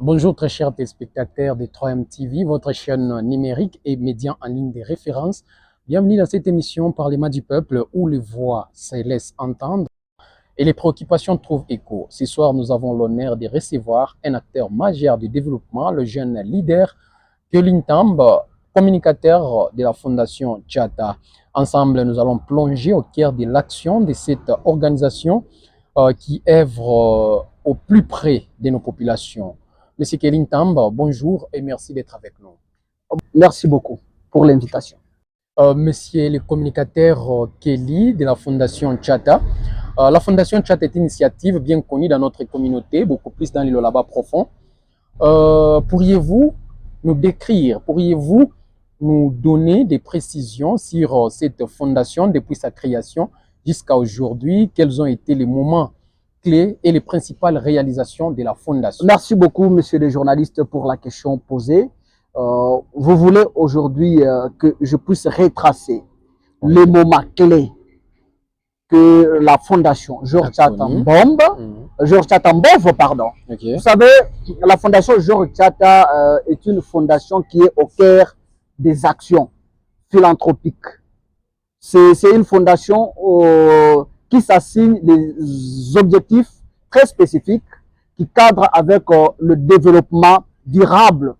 Bonjour très chers téléspectateurs de 3M TV, votre chaîne numérique et média en ligne de référence. Bienvenue dans cette émission Parlement du peuple où les voix se laissent entendre et les préoccupations trouvent écho. Ce soir, nous avons l'honneur de recevoir un acteur majeur du développement, le jeune leader Kelin Tamb, communicateur de la Fondation Tchata. Ensemble, nous allons plonger au cœur de l'action de cette organisation qui œuvre au plus près de nos populations. Monsieur Kelin Tamb, bonjour et merci d'être avec nous. Merci beaucoup pour l'invitation. Monsieur le communicateur Kelly de la Fondation Tchata. La Fondation Tchata est une initiative bien connue dans notre communauté, beaucoup plus dans les Lolaba profonds. Pourriez-vous nous décrire, pourriez-vous nous donner des précisions sur cette fondation depuis sa création jusqu'à aujourd'hui? Quels ont été les moments clés et les principales réalisations de la fondation? Merci beaucoup, monsieur le journaliste, pour la question posée. Vous voulez aujourd'hui que je puisse retracer les moments clés que la fondation Georges Tchata Mbov, Okay. Vous savez, la fondation Georges Tchata est une fondation qui est au cœur des actions philanthropiques. C'est une fondation qui s'assigne des objectifs très spécifiques qui cadrent avec le développement durable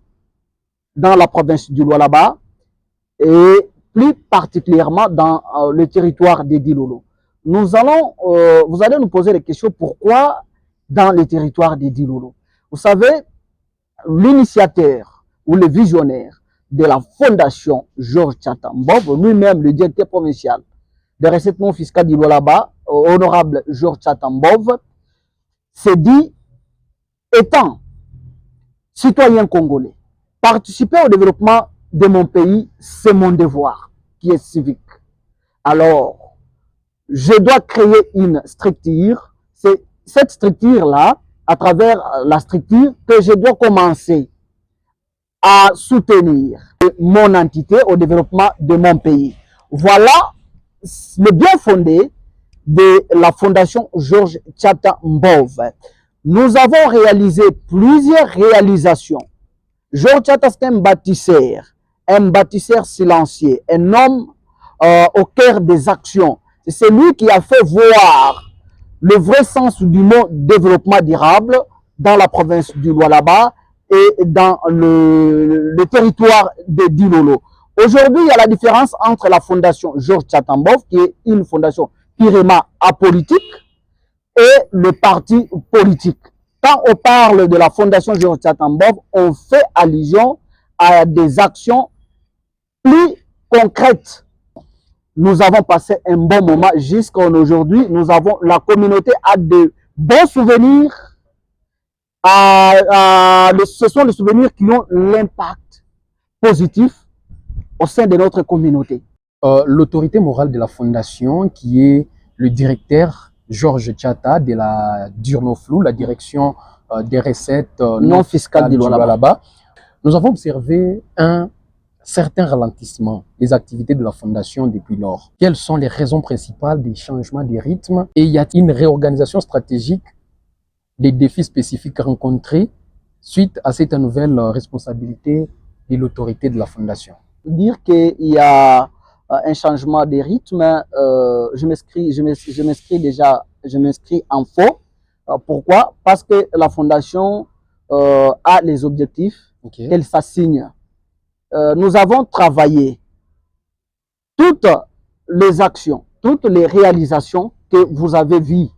dans la province du Lualaba et plus particulièrement dans le territoire des Dilolo. Vous allez nous poser la question pourquoi dans le territoire des Dilolo. Vous savez, l'initiateur ou le visionnaire de la fondation Georges Tchata Mbov, lui-même le directeur provincial des recettes non fiscales du Lualaba, honorable Georges Tchata Mbov, s'est dit, étant citoyen congolais, participer au développement de mon pays, c'est mon devoir, qui est civique. Alors, je dois créer une structure. C'est cette structure-là, à travers la structure, que je dois commencer à soutenir mon entité au développement de mon pays. Voilà le bien fondé de la fondation Georges Tchata Mbov. Nous avons réalisé plusieurs réalisations. Georges Tchata, c'est un bâtisseur silencieux, un homme au cœur des actions. C'est lui qui a fait voir le vrai sens du mot développement durable dans la province du Lualaba et dans le territoire de Dilolo. Aujourd'hui, il y a la différence entre la fondation Georges Tchata Mbov, qui est une fondation purement apolitique, et le parti politique. Quand on parle de la fondation Georges Tchata Mbov, on fait allusion à des actions plus concrètes. Nous avons passé un bon moment jusqu'à aujourd'hui. La communauté a de bons souvenirs. Ce sont des souvenirs qui ont l'impact positif au sein de notre communauté. L'autorité morale de la fondation, qui est le directeur Georges Tchata de la Durnoflou, la direction des recettes non fiscales du Lualaba, nous avons observé un certain ralentissement des activités de la fondation depuis lors. Quelles sont les raisons principales des changements de rythme et y a-t-il une réorganisation stratégique des défis spécifiques rencontrés suite à cette nouvelle responsabilité de l'autorité de la fondation? Dire qu'il y a un changement de rythme, je m'inscris en faux. Pourquoi? Parce que la fondation a les objectifs qu'elle s'assigne. Nous avons travaillé toutes les actions, toutes les réalisations que vous avez vues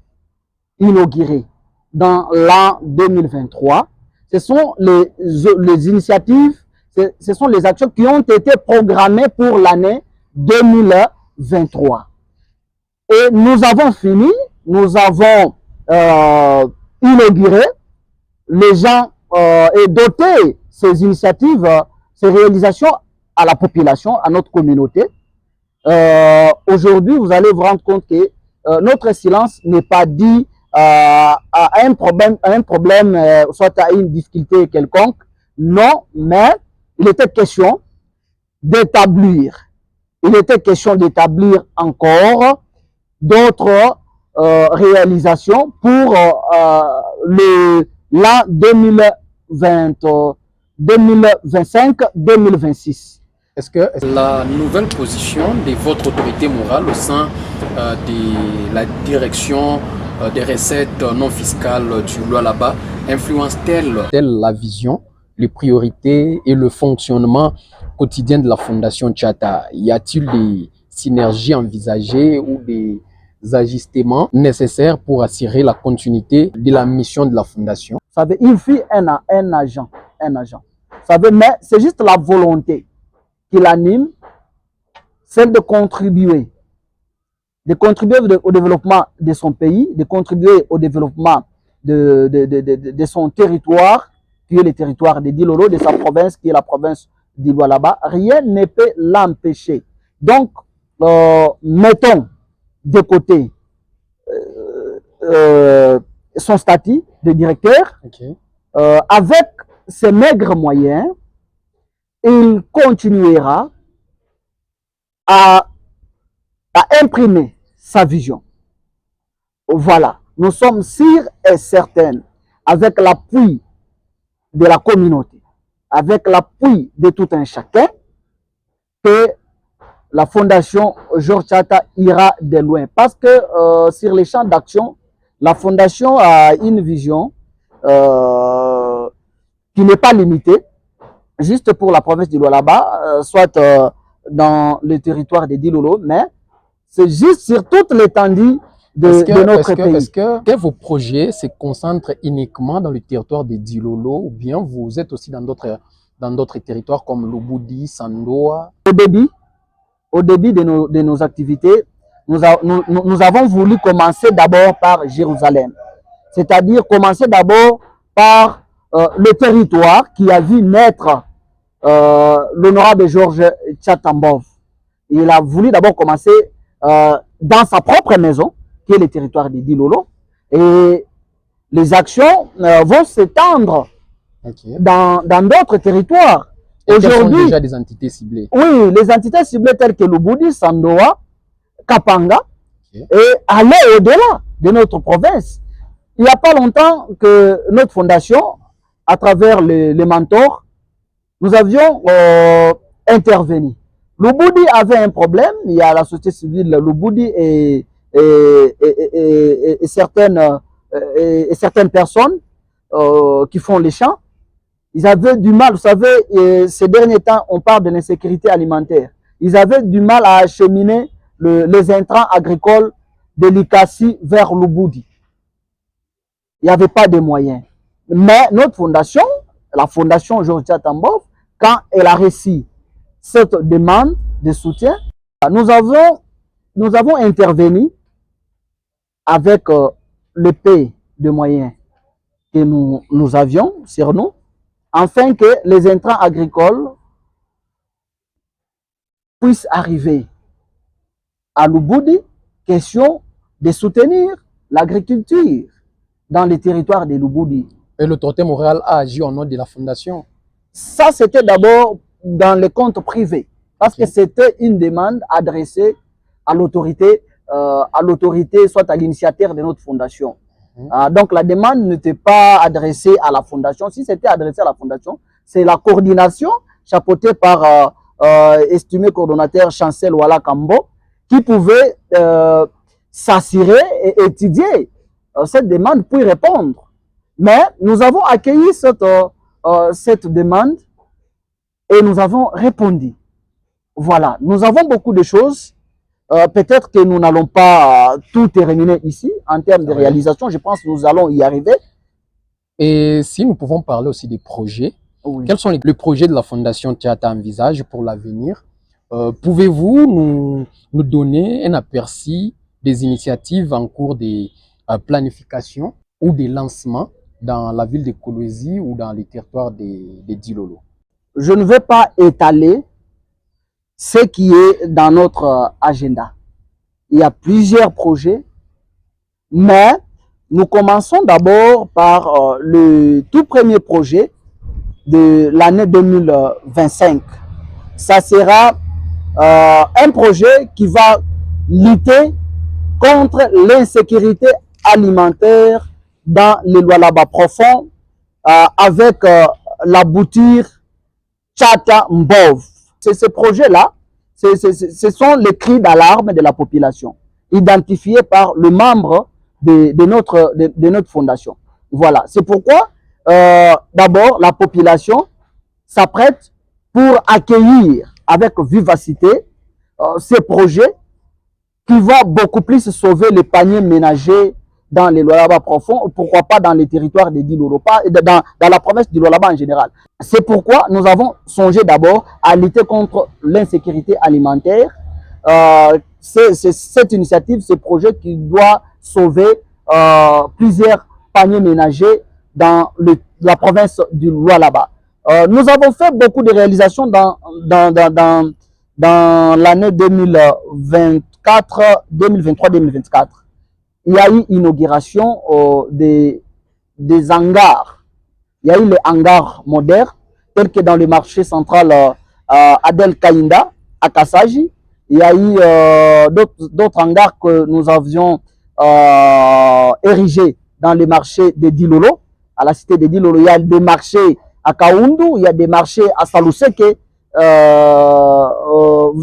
inaugurées dans l'an 2023. Ce sont les initiatives, ce sont les actions qui ont été programmées pour l'année 2023. Et nous avons fini, nous avons inauguré, les gens et doté ces initiatives, ces réalisations à la population, à notre communauté. Aujourd'hui, vous allez vous rendre compte que notre silence n'est pas dit à un problème, soit à une difficulté quelconque. Non, mais il était question d'établir. Il était question d'établir encore d'autres réalisations pour l'an 2025-2026. Est-ce que la nouvelle position de votre autorité morale au sein de la direction des recettes non fiscales du Lualaba influence-t-elle la vision, les priorités et le fonctionnement quotidien de la Fondation Tchata? Y a-t-il des synergies envisagées ou des ajustements nécessaires pour assurer la continuité de la mission de la Fondation? Ça veut, il faut un agent. Ça veut, mais c'est juste la volonté qui l'anime, celle de contribuer au développement de son pays, de contribuer au développement de son territoire, qui est le territoire de Dilolo, de sa province, qui est la province d'Ilualaba. Rien ne peut l'empêcher. Donc, mettons de côté son statut de directeur. Okay. Avec ses maigres moyens, il continuera à imprimer sa vision. Voilà, nous sommes sûrs et certains, avec l'appui de la communauté, avec l'appui de tout un chacun, que la Fondation Georges Tchata ira de loin. Parce que sur les champs d'action, la Fondation a une vision qui n'est pas limitée, juste pour la province du Lualaba, soit dans le territoire de Dilolo, mais c'est juste sur toute l'étendue de notre pays. Est-ce que vos projets se concentrent uniquement dans le territoire de Dilolo ou bien vous êtes aussi dans d'autres territoires comme Lubudi, Sandoa? Au début de nos activités, nous avons voulu commencer d'abord par Jérusalem. C'est-à-dire commencer d'abord par le territoire qui a vu naître l'honorable Georges Tchata Mbov. Il a voulu d'abord commencer dans sa propre maison, qui est le territoire de Dilolo. Et les actions vont s'étendre dans d'autres territoires. Aujourd'hui, déjà des entités ciblées. Oui, les entités ciblées telles que Lubudi, Sandoa, Kapanga, et aller au-delà de notre province. Il n'y a pas longtemps que notre fondation, à travers les mentors, nous avions intervenu. Lubudi avait un problème, il y a la société civile Lubudi et certaines personnes qui font les champs. Ils avaient du mal, vous savez, ces derniers temps, on parle de l'insécurité alimentaire. Ils avaient du mal à acheminer les intrants agricoles de l'Ikassi vers Lubudi. Il n'y avait pas de moyens. Mais notre fondation, la fondation Georges Tchata Mbov, quand elle a reçu cette demande de soutien, nous avons intervenu avec le paie de moyens que nous avions sur nous, afin que les intrants agricoles puissent arriver à Lubudi. Question de soutenir l'agriculture dans les territoires de Lubudi. Et l'autorité morale a agi au nom de la fondation? Ça, c'était d'abord dans les comptes privés, parce que c'était une demande adressée à l'autorité, soit à l'initiateur de notre fondation. Donc la demande n'était pas adressée à la fondation. Si c'était adressé à la fondation, c'est la coordination chapeautée par estimé coordonnateur Chancel Wala Kambo qui pouvait s'assurer et étudier cette demande pour y répondre. Mais nous avons accueilli cette demande et nous avons répondu. Voilà, nous avons beaucoup de choses. Peut-être que nous n'allons pas tout terminer ici en termes de réalisation. Je pense que nous allons y arriver. Et si nous pouvons parler aussi des projets, quels sont les projets de la Fondation Tchata envisage pour l'avenir? Pouvez-vous nous donner un aperçu des initiatives en cours de planification ou de lancement dans la ville de Kolwezi ou dans les territoires de Dilolo? Je ne vais pas étaler ce qui est dans notre agenda. Il y a plusieurs projets, mais nous commençons d'abord par le tout premier projet de l'année 2025. Ça sera un projet qui va lutter contre l'insécurité alimentaire dans les Lualaba profonds, avec la boutique Tchata Mbov. Ces projets-là, ce sont les cris d'alarme de la population, identifiés par le membre de notre fondation. Voilà, c'est pourquoi d'abord la population s'apprête pour accueillir avec vivacité ces projets qui vont beaucoup plus sauver les paniers ménagers dans les Lualaba profonds, pourquoi pas dans les territoires de Diloropa, dans la province du Lualaba en général. C'est pourquoi nous avons songé d'abord à lutter contre l'insécurité alimentaire. C'est cette initiative, ce projet qui doit sauver plusieurs paniers ménagers dans la province du Lualaba. Nous avons fait beaucoup de réalisations dans l'année 2023-2024. Il y a eu inauguration des hangars. Il y a eu les hangars modernes, tels que dans le marché central Adel Kainda, à Kassaji. Il y a eu d'autres hangars que nous avions érigés dans le marché de Dilolo, à la cité de Dilolo. Il y a des marchés à Kaoundou, il y a des marchés à Saluseke. Vous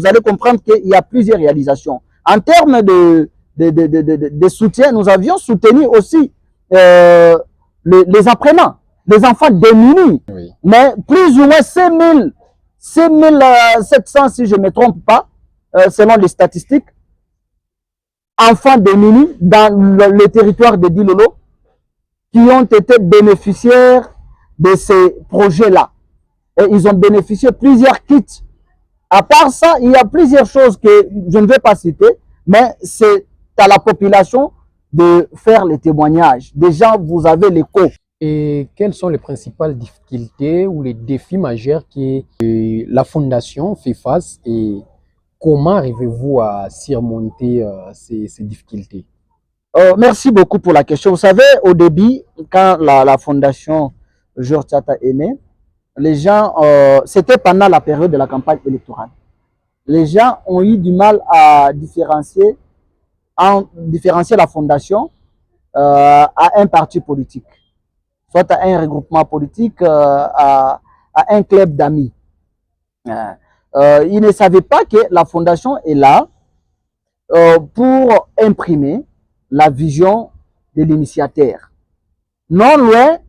allez comprendre qu'il y a plusieurs réalisations. En termes de soutien, nous avions soutenu aussi les apprenants, les enfants démunis. Oui. Mais plus ou moins 5700, si je ne me trompe pas, selon les statistiques, enfants démunis dans le territoire de Dilolo qui ont été bénéficiaires de ces projets-là. Et ils ont bénéficié de plusieurs kits. À part ça, il y a plusieurs choses que je ne vais pas citer, mais c'est à la population de faire les témoignages. Déjà, vous avez l'écho. Et quelles sont les principales difficultés ou les défis majeurs que la Fondation fait face et comment arrivez-vous à surmonter ces difficultés? Merci beaucoup pour la question. Vous savez, au début, quand la Fondation Georges Tchata est née, les gens, c'était pendant la période de la campagne électorale. Les gens ont eu du mal à différencier la fondation à un parti politique, soit à un regroupement politique, à un club d'amis. Ils ne savaient pas que la fondation est là pour imprimer la vision de l'initiateur, non loin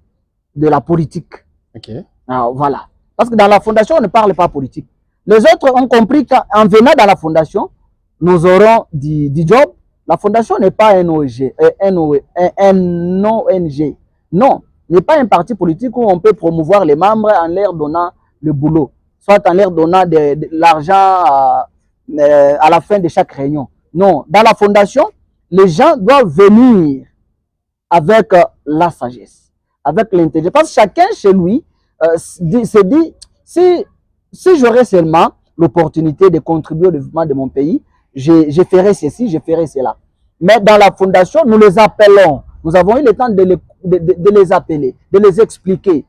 de la politique. Okay. Alors, voilà. Parce que dans la fondation, on ne parle pas politique. Les autres ont compris qu'en venant dans la fondation, nous aurons du job. La fondation n'est pas un ONG. Non, n'est pas un parti politique où on peut promouvoir les membres en leur donnant le boulot, soit en leur donnant de l'argent à la fin de chaque réunion. Non, dans la fondation, les gens doivent venir avec la sagesse, avec l'intelligence. Parce que chacun chez lui se dit, si j'aurais seulement l'opportunité de contribuer au développement de mon pays, je ferai ceci, je ferai cela. Mais dans la fondation, nous les appelons. Nous avons eu le temps de les appeler, de les expliquer.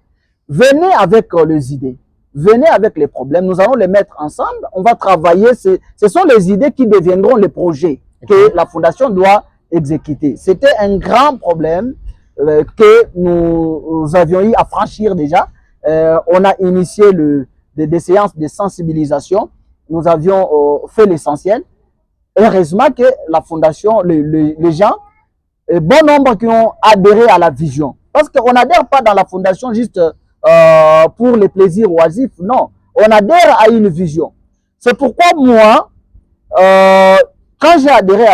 Venez avec les idées, venez avec les problèmes. Nous allons les mettre ensemble. On va travailler. Ce sont les idées qui deviendront les projets que la fondation doit exécuter. C'était un grand problème que nous avions eu à franchir déjà. On a initié des séances de sensibilisation. Nous avions fait l'essentiel. Heureusement que la fondation, les gens, bon nombre qui ont adhéré à la vision. Parce qu'on n'adhère pas dans la fondation juste pour les plaisirs oisifs. Non, on adhère à une vision. C'est pourquoi moi, quand j'ai adhéré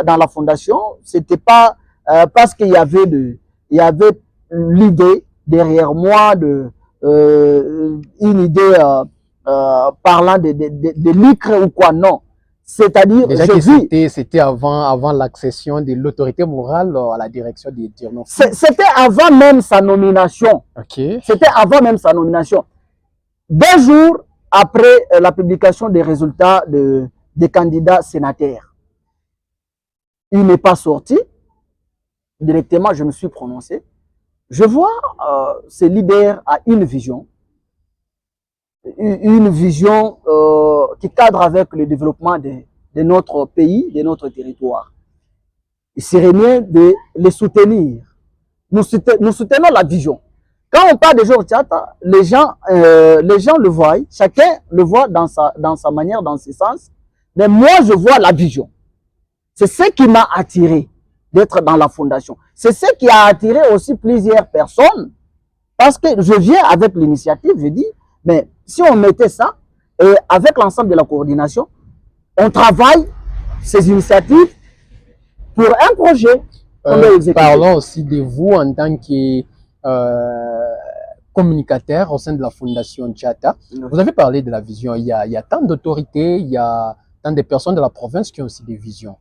dans la fondation, c'était pas parce qu'il y avait l'idée derrière moi une idée parlant de l'icre ou quoi, non. C'est-à-dire, c'était avant l'accession de l'autorité morale à la direction des Dirnos. C'était avant même sa nomination. Okay. C'était avant même sa nomination. 2 jours après la publication des résultats des candidats sénateurs. Il n'est pas sorti. Directement, je me suis prononcé. Je vois ces leaders à une vision. Une vision qui cadre avec le développement de notre pays, de notre territoire. Il serait mieux de les soutenir. Nous soutenons la vision. Quand on parle de Georges Tchata, les gens le voient, chacun le voit dans sa manière, dans ses sens. Mais moi, je vois la vision. C'est ce qui m'a attiré d'être dans la fondation. C'est ce qui a attiré aussi plusieurs personnes. Parce que je viens avec l'initiative, je dis, mais si on mettait ça, et avec l'ensemble de la coordination, on travaille ces initiatives pour un projet. Parlons aussi de vous en tant que communicateur au sein de la Fondation Tchata. Vous avez parlé de la vision. Il y a tant d'autorités, il y a tant de personnes de la province qui ont aussi des visions.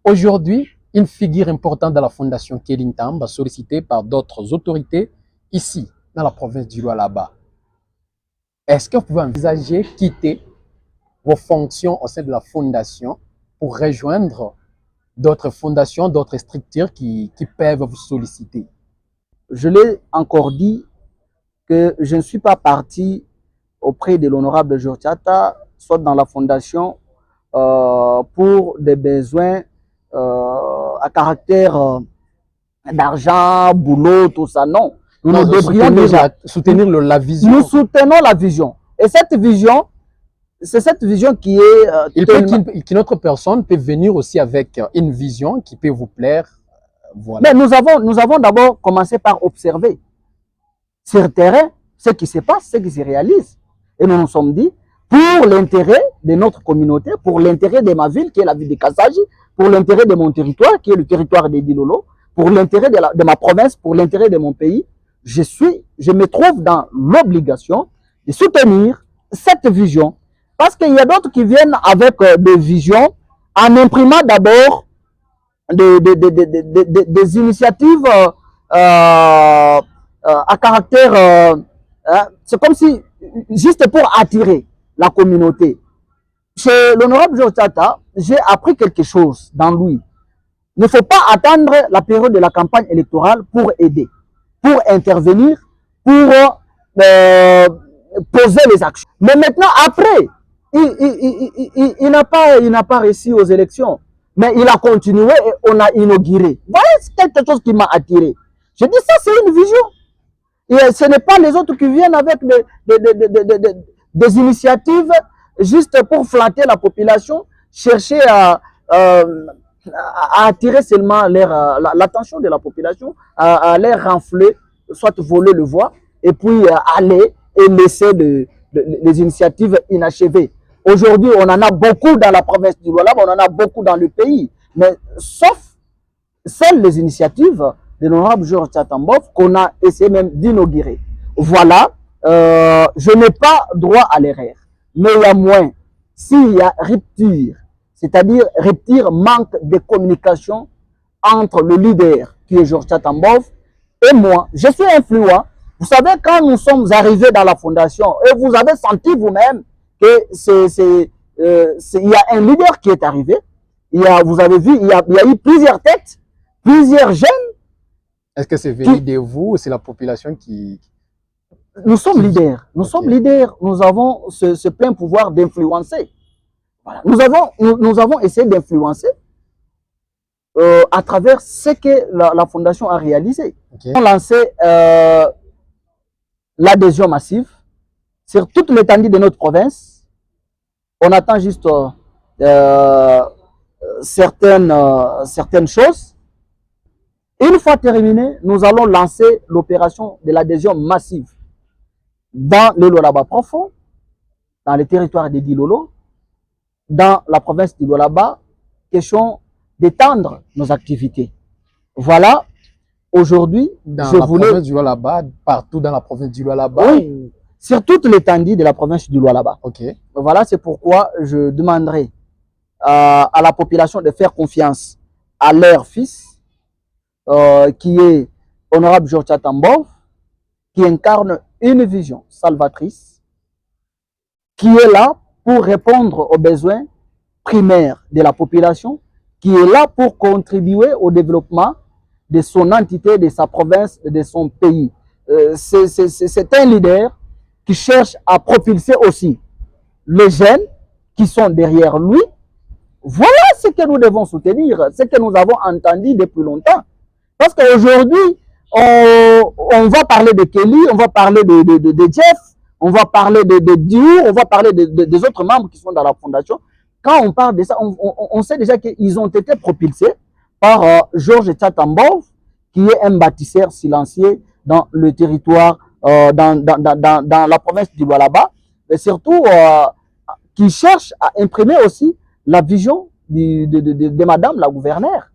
Aujourd'hui, une figure importante de la Fondation Kéline Tamba, sollicitée par d'autres autorités ici, dans la province du Lualaba. Est-ce que vous pouvez envisager quitter vos fonctions au sein de la Fondation pour rejoindre d'autres fondations, d'autres structures qui peuvent vous solliciter? Je l'ai encore dit que je ne suis pas parti auprès de l'honorable Georges Tchata, soit dans la Fondation, pour des besoins à caractère d'argent, boulot, tout ça, non. Nous Non, devrions déjà soutenir la vision. Nous soutenons la vision. Et cette vision, c'est cette vision qui est... Qu'une autre personne peut venir aussi avec une vision qui peut vous plaire. Voilà. Mais nous avons d'abord commencé par observer sur le terrain ce qui se passe, ce qui se réalise. Et nous nous sommes dit, pour l'intérêt de notre communauté, pour l'intérêt de ma ville, qui est la ville de Kassaji, pour l'intérêt de mon territoire, qui est le territoire de Dilolo, pour l'intérêt de ma province, pour l'intérêt de mon pays, je me trouve dans l'obligation de soutenir cette vision. Parce qu'il y a d'autres qui viennent avec des visions en imprimant d'abord des initiatives à caractère... c'est comme si, juste pour attirer la communauté. Chez l'honorable Georges Tchata, j'ai appris quelque chose dans lui. Il ne faut pas attendre la période de la campagne électorale pour aider, pour intervenir, pour poser les actions. Mais maintenant, après, il n'a pas réussi aux élections. Mais il a continué et on a inauguré. Voilà, c'est quelque chose qui m'a attiré. Je dis ça, c'est une vision. Et ce n'est pas les autres qui viennent avec des initiatives juste pour flatter la population, chercher à attirer seulement l'attention de la population, à les renfler, soit voler le voix, et puis aller et laisser les initiatives inachevées. Aujourd'hui, on en a beaucoup dans la province du Lualaba, on en a beaucoup dans le pays, mais sauf celles les initiatives de l'honorable Georges Tchata Mbov qu'on a essayé même d'inaugurer. Voilà, je n'ai pas droit à l'erreur, mais il y a moins. S'il y a rupture, c'est-à-dire rupture, manque de communication entre le leader qui est Georges Tchata Mbov et moi, je suis influent. Vous savez, quand nous sommes arrivés dans la fondation, et vous avez senti vous-même que il y a un leader qui est arrivé. Vous avez vu, il y a eu plusieurs têtes, plusieurs jeunes. Est-ce que c'est venu de vous ou c'est la population qui... Nous sommes leaders. Nous sommes leaders. Nous avons ce plein pouvoir d'influencer. Voilà. Nous avons essayé d'influencer à travers ce que la fondation a réalisé. On a lancé l'adhésion massive sur toute l'étendue de notre province. On attend juste certaines choses. Une fois terminé, nous allons lancer l'opération de l'adhésion massive dans le Lualaba profond, dans le territoire de Dilolo, dans la province du Lualaba, question d'étendre nos activités. Voilà, aujourd'hui, je voulais... province du Lualaba, partout dans la province du Lualaba. Oui, sur toute l'étendue de la province du Lualaba. Voilà, c'est pourquoi je demanderai à la population de faire confiance à leur fils, qui est honorable Georges Tchata Mbov, qui incarne une vision salvatrice, qui est là pour répondre aux besoins primaires de la population, qui est là pour contribuer au développement de son entité, de sa province, de son pays. C'est un leader qui cherche à propulser aussi les jeunes qui sont derrière lui. Voilà ce que nous devons soutenir, ce que nous avons entendu depuis longtemps. Parce qu'aujourd'hui, On va parler de Kelly, on va parler de Jeff, on va parler de Diour, on va parler des autres membres qui sont dans la fondation. Quand on parle de ça, on sait déjà qu'ils ont été propulsés par Georges Tchatambov, qui est un bâtisseur silencieux dans le territoire, dans la province du Lualaba, et surtout qui cherche à imprimer aussi la vision de Madame la gouverneure,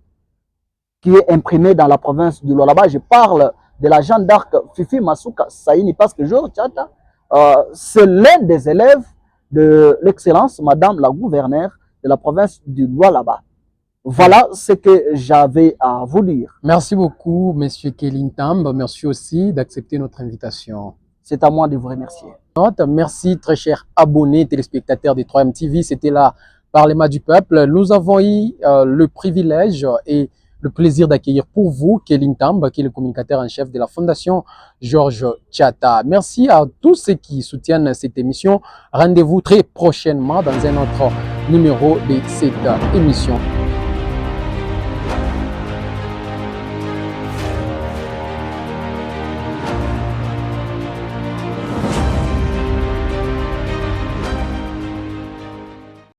qui est imprimée dans la province du Lualaba. Je parle de la Jeanne d'Arc Fifi Masuka Saini, parce que Georges Tchata, c'est l'un des élèves de l'excellence Madame la gouverneure de la province du Lualaba. Voilà ce que j'avais à vous dire. Merci beaucoup, Monsieur Kelly Ntambe. Merci aussi d'accepter notre invitation. C'est à moi de vous remercier. Merci, très chers abonnés, téléspectateurs des 3M TV. C'était là Parlement du peuple. Nous avons eu le privilège et le plaisir d'accueillir pour vous Kelly Ntambe, qui est le communicateur en chef de la Fondation Georges Tchata. Merci à tous ceux qui soutiennent cette émission. Rendez-vous très prochainement dans un autre numéro de cette émission.